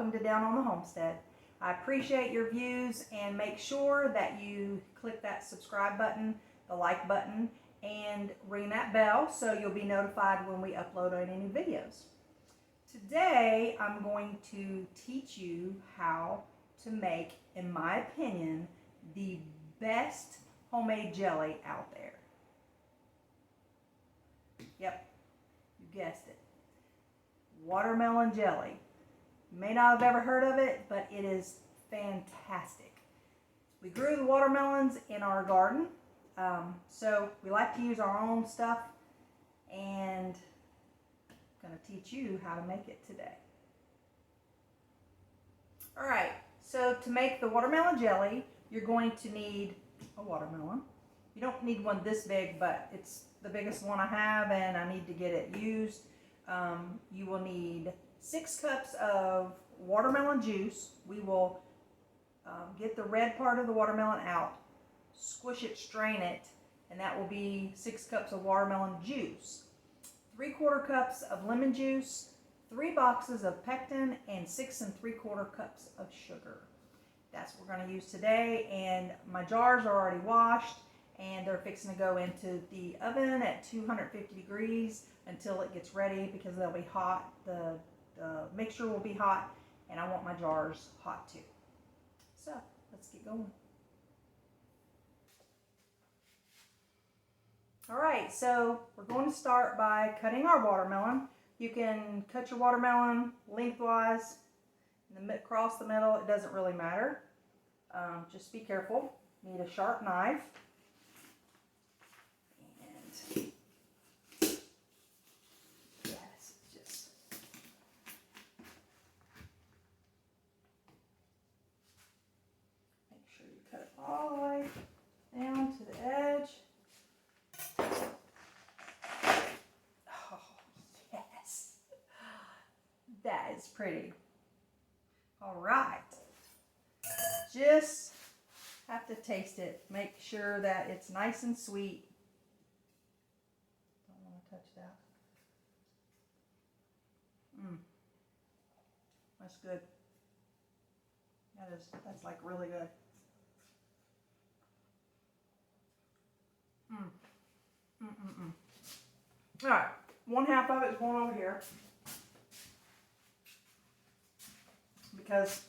welcome to Down on the Homestead. I appreciate your views, and make sure that you click that subscribe button, the like button, and ring that bell so you'll be notified when we upload any new videos. Today I'm going to teach you how to make, in my opinion, the best homemade jelly out there. Yep, you guessed it. Watermelon jelly. You may not have ever heard of it, but it is fantastic. We grew the watermelons in our garden, so we like to use our own stuff, and I'm going to teach you how to make it today. Alright, so to make the watermelon jelly, you're going to need a watermelon. You don't need one this big, but it's the biggest one I have, and I need to get it used. You will need 6 cups of watermelon juice. We will get the red part of the watermelon out, squish it, strain it, and that will be 6 cups of watermelon juice. 3/4 cups of lemon juice, 3 boxes of pectin, and 6 3/4 cups of sugar. That's what we're going to use today, and my jars are already washed, and they're fixing to go into the oven at 250 degrees until it gets ready, because they'll be hot. The mixture will be hot, and I want my jars hot too. So let's get going. Alright, so we're going to start by cutting our watermelon. You can cut your watermelon lengthwise, across the middle, it doesn't really matter. Just be careful. You need a sharp knife. And yes, just make sure you cut it all the way down to the edge. Oh, yes. That is pretty. All right. Just have to taste it. Make sure that it's nice and sweet. Don't want to touch that. That's good. That's like really good. All right, 1/2 of it is going over here, because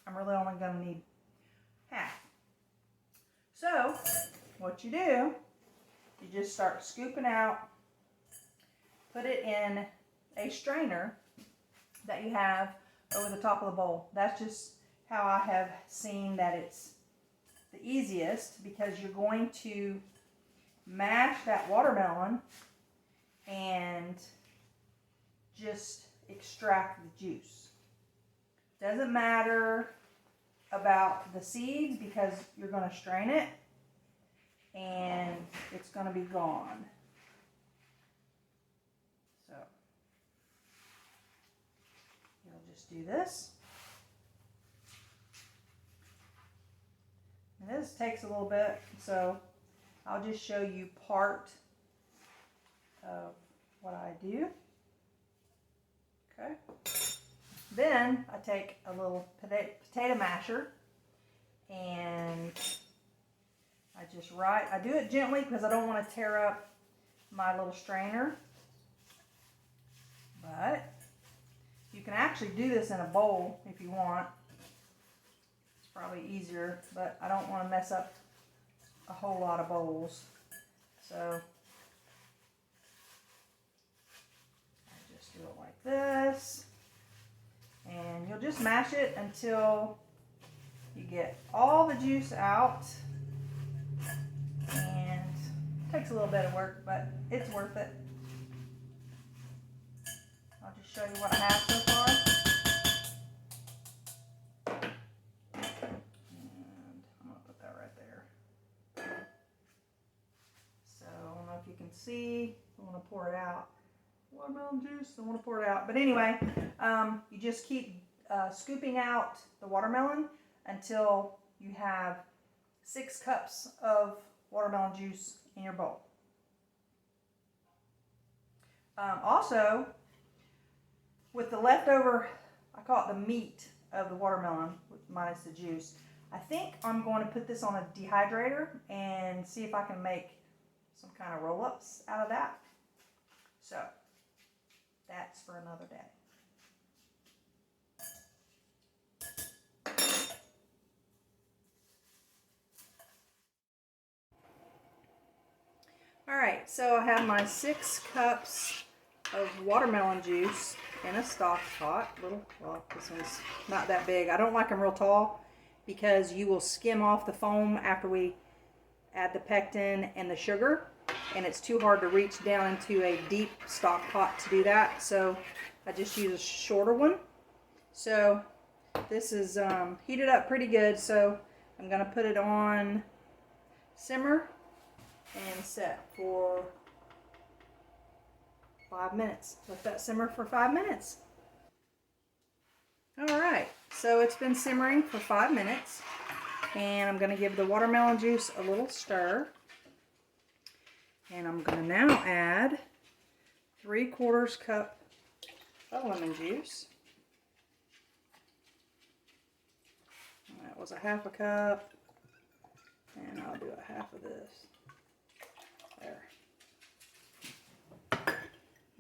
I'm really only going to need half. So what you do, you just start scooping out, put it in a strainer that you have over the top of the bowl. That's just how I have seen that it's the easiest, because you're going to mash that watermelon and just extract the juice. Doesn't matter about the seeds, because you're going to strain it and it's going to be gone. So you'll just do this. And this takes a little bit, so I'll just show you part of what I do. Okay. Then I take a little potato masher, and I do it gently because I don't want to tear up my little strainer. But you can actually do this in a bowl if you want. It's probably easier, but I don't want to mess up a whole lot of bowls. So I just do it like this. And you'll just mash it until you get all the juice out. And it takes a little bit of work, but it's worth it. I'll just show you what I have so far. And I'm going to put that right there. So I don't know if you can see. I want to pour it out. Watermelon juice, I want to pour it out. But anyway, you just keep scooping out the watermelon until you have 6 cups of watermelon juice in your bowl. Also, with the leftover, I call it the meat of the watermelon minus the juice. I think I'm going to put this on a dehydrator and see if I can make some kind of roll-ups out of that. So that's for another day. Alright, so I have my 6 cups of watermelon juice in a Stockpot. Well, this one's not that big. I don't like them real tall because you will skim off the foam after we add the pectin and the sugar, and it's too hard to reach down into a deep Stockpot to do that. So I just use a shorter one. So this is heated up pretty good, so I'm going to put it on simmer and set for 5 minutes. Let that simmer for 5 minutes. Alright, so it's been simmering for 5 minutes, and I'm going to give the watermelon juice a little stir. And I'm going to now add 3/4 cup of lemon juice. That was a 1/2 cup, and I'll do a 1/2 of this. There.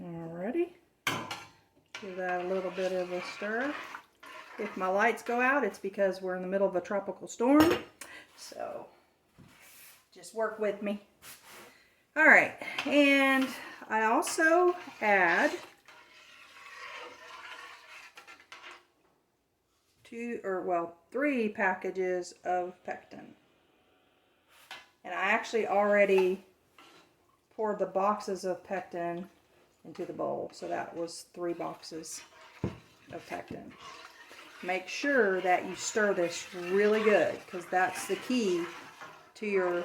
Alrighty. Give that a little bit of a stir. If my lights go out, it's because we're in the middle of a tropical storm. So just work with me. Alright, and I also add 3 packages of pectin. And I actually already poured the boxes of pectin into the bowl, so that was 3 boxes of pectin. Make sure that you stir this really good, because that's the key to your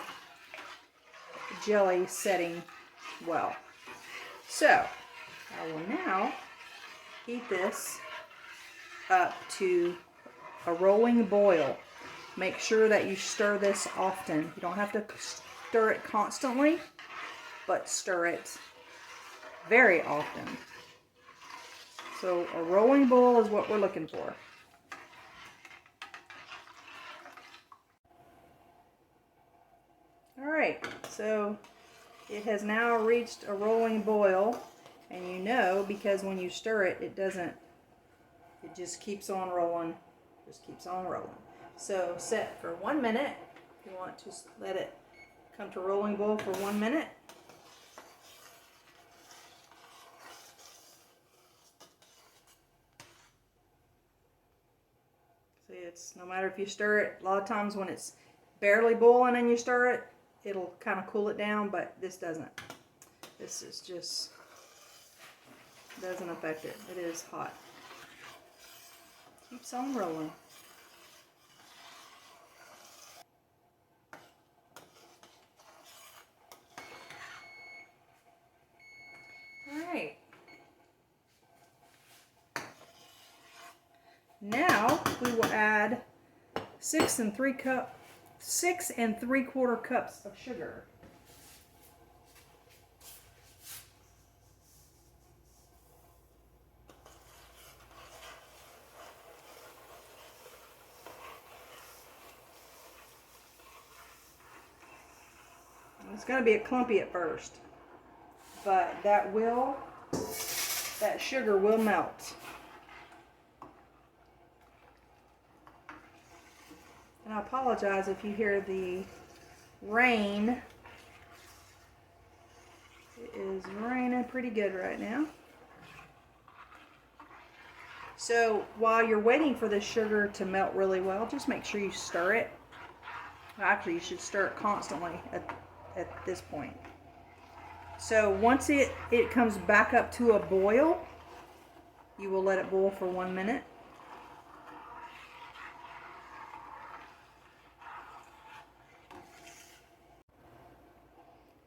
jelly setting well. So I will now heat this up to a rolling boil. Make sure that you stir this often. You don't have to stir it constantly, but stir it very often. So a rolling boil is what we're looking for. Alright, so it has now reached a rolling boil, and you know, because when you stir it, it just keeps on rolling, So set for 1 minute. You want to let it come to rolling boil for 1 minute. See, it's no matter if you stir it, a lot of times when it's barely boiling and you stir it, it'll kind of cool it down, but this doesn't. This is just, doesn't affect it. It is hot. Keeps on rolling. Alright. Now we will add 6 3/4 cups of sugar. It's going to be a clumpy at first, but that sugar will melt. And I apologize if you hear the rain. It is raining pretty good right now. So while you're waiting for the sugar to melt really well, just make sure you stir it. Actually, you should stir it constantly at this point. So once it comes back up to a boil, you will let it boil for 1 minute.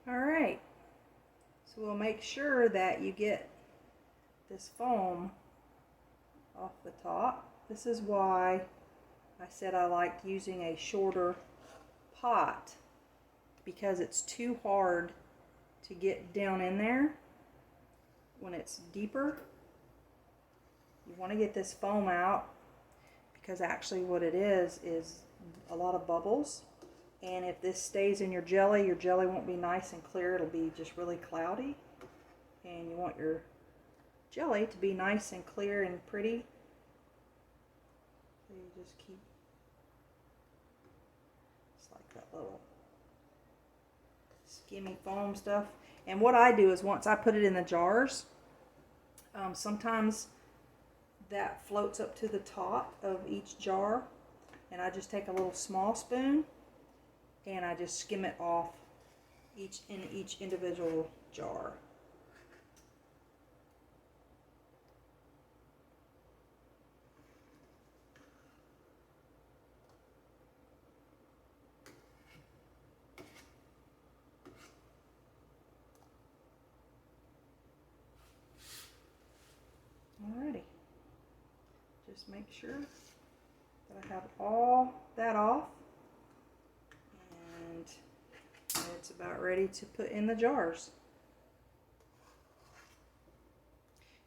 Alright, so we'll make sure that you get this foam off the top. This is why I said I liked using a shorter pot, because it's too hard to get down in there when it's deeper. You want to get this foam out because actually what it is a lot of bubbles. And if this stays in your jelly won't be nice and clear. It'll be just really cloudy. And you want your jelly to be nice and clear and pretty. So you just keep, it's like that little skimmy foam stuff. And what I do is once I put it in the jars, sometimes that floats up to the top of each jar, and I just take a little small spoon and I just skim it off in each individual jar. Alrighty, just make sure that I have all that off, and it's about ready to put in the jars.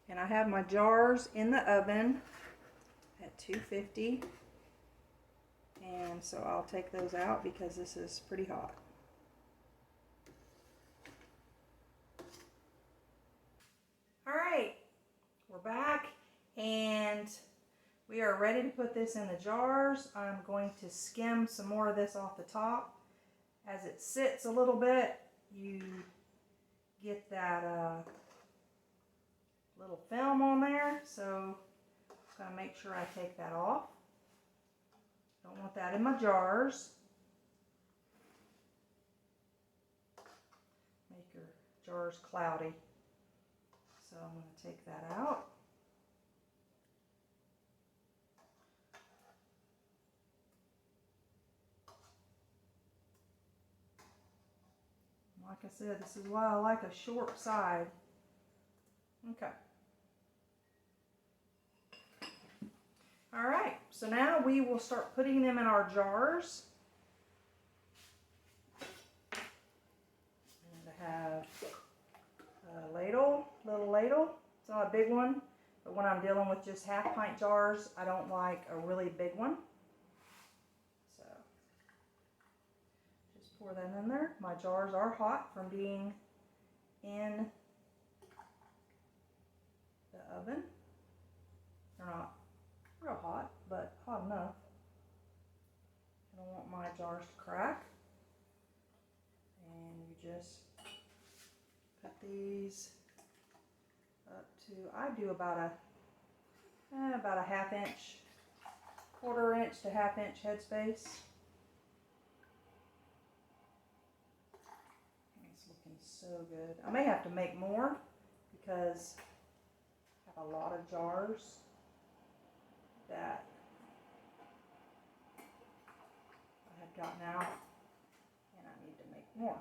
And I have my jars in the oven at 250, and so I'll take those out because this is pretty hot. Alright, we're back and we are ready to put this in the jars. I'm going to skim some more of this off the top. As it sits a little bit, you get that little film on there, so I'm going to make sure I take that off. Don't want that in my jars. Make your jars cloudy. So I'm going to take that out. Like I said, this is why I like a short side. Okay. All right, so now we will start putting them in our jars. And I have a ladle, little ladle. It's not a big one, but when I'm dealing with just half pint jars, I don't like a really big one. So just pour that in there. My jars are hot from being in the oven. They're not real hot, but hot enough. I don't want my jars to crack. And you just put these up to, I do about a half inch, quarter inch to half inch headspace. It's looking so good. I may have to make more because I have a lot of jars that I have gotten out, and I need to make more.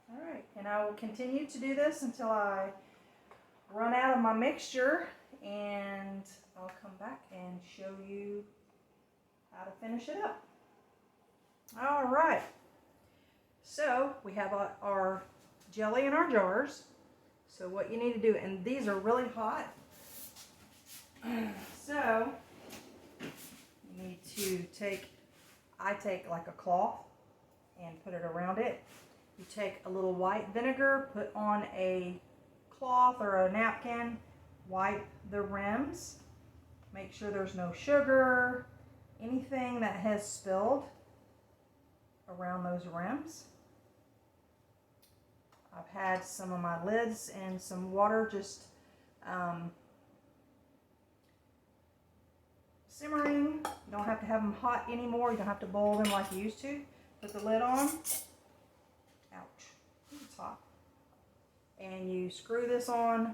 Alright, and I will continue to do this until I run out of my mixture, and I'll come back and show you how to finish it up. Alright. So we have our jelly in our jars. So what you need to do, and these are really hot, so you need to I take like a cloth and put it around it. You take a little white vinegar, put on a cloth or a napkin, wipe the rims, make sure there's no sugar, anything that has spilled around those rims. I've had some of my lids and some water just simmering. You don't have to have them hot anymore. You don't have to boil them like you used to. Put the lid on. Ouch. It's hot. And you screw this on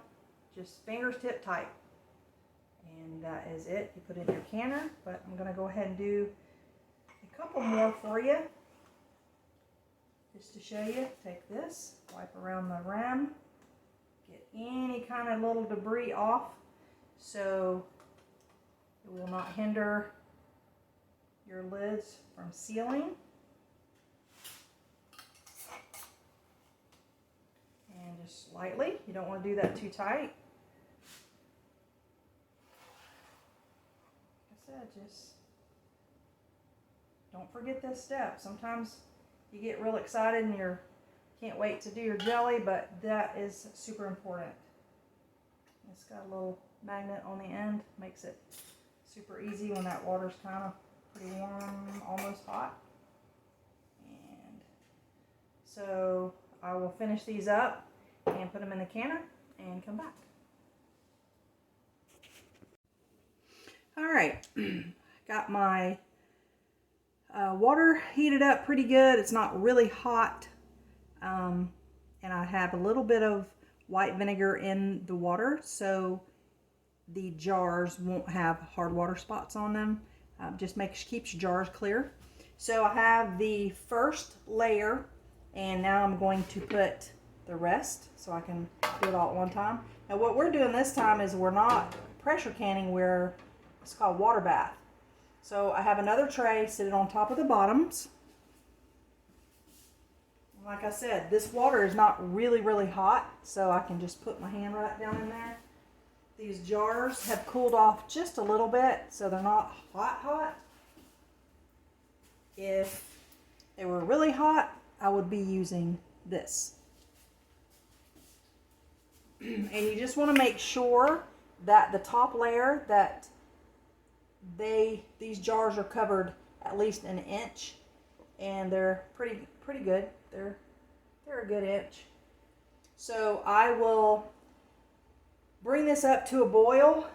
just fingers tip tight. And that is it. You put it in your canner. But I'm going to go ahead and do a couple more for you. Just to show you, take this, wipe around the rim, get any kind of little debris off so it will not hinder your lids from sealing. And just lightly, you don't want to do that too tight. Like I said, just don't forget this step. Sometimes you get real excited and you can't wait to do your jelly, but that is super important. It's got a little magnet on the end, makes it super easy when that water's kind of pretty warm, almost hot. And so I will finish these up and put them in the canner and come back. All right, got my water heated up pretty good. It's not really hot, and I have a little bit of white vinegar in the water so the jars won't have hard water spots on them. Just keeps your jars clear. So I have the first layer, and now I'm going to put the rest so I can do it all at one time. Now what we're doing this time is we're not pressure canning, it's called water bath. So I have another tray sitting on top of the bottoms. Like I said, this water is not really, really hot, so I can just put my hand right down in there. These jars have cooled off just a little bit, so they're not hot. If they were really hot, I would be using this. And you just want to make sure that the top layer, that these jars are covered at least an inch, and they're pretty good. They're a good inch. So I will bring this up to a boil,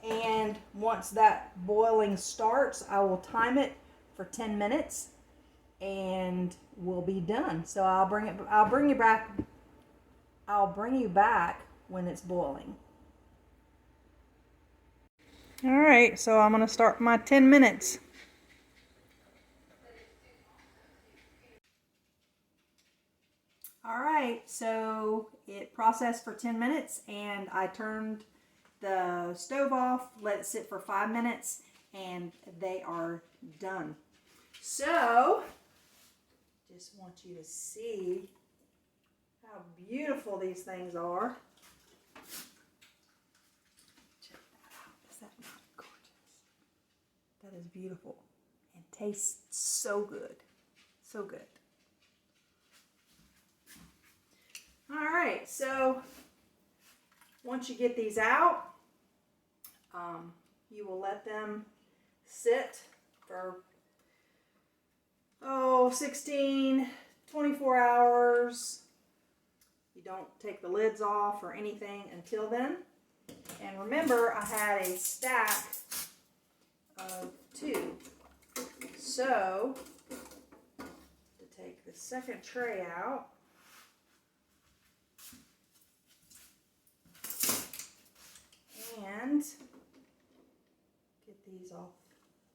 and once that boiling starts, I will time it for 10 minutes and we'll be done. So I'll bring you back when it's boiling. All right, so I'm going to start my 10 minutes. All right, so it processed for 10 minutes, and I turned the stove off, let it sit for 5 minutes, and they are done. So, just want you to see how beautiful these things are. Check that out. Is that not gorgeous? That is beautiful and tastes so good. So good. All right, so once you get these out, you will let them sit for 16, 24 hours. You don't take the lids off or anything until then. And remember, I had a stack of 2. So, to take the second tray out, and get these off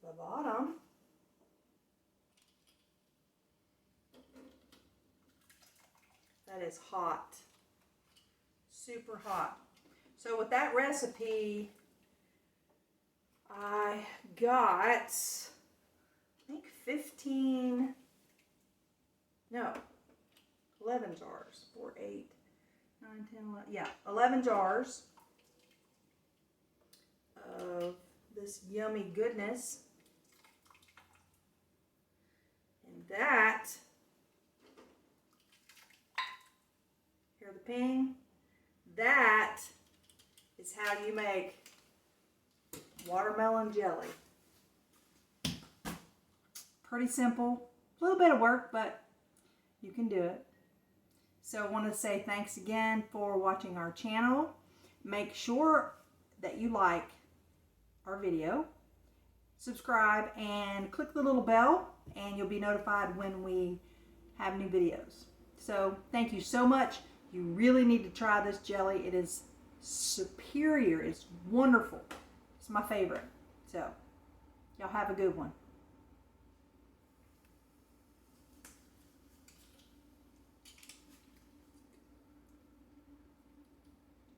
the bottom. That is hot, super hot. So with that recipe, I got, I think 11 jars, 4, 8, 9, 10, 11, yeah, 11 jars of this yummy goodness. And that, hear the ping? That is how you make watermelon jelly. Pretty simple, a little bit of work, but you can do it. So I want to say thanks again for watching our channel. Make sure that you like our video, subscribe, and click the little bell, and you'll be notified when we have new videos. So thank you so much. You really need to try this jelly. It is superior. It's wonderful. It's my favorite. So y'all have a good one.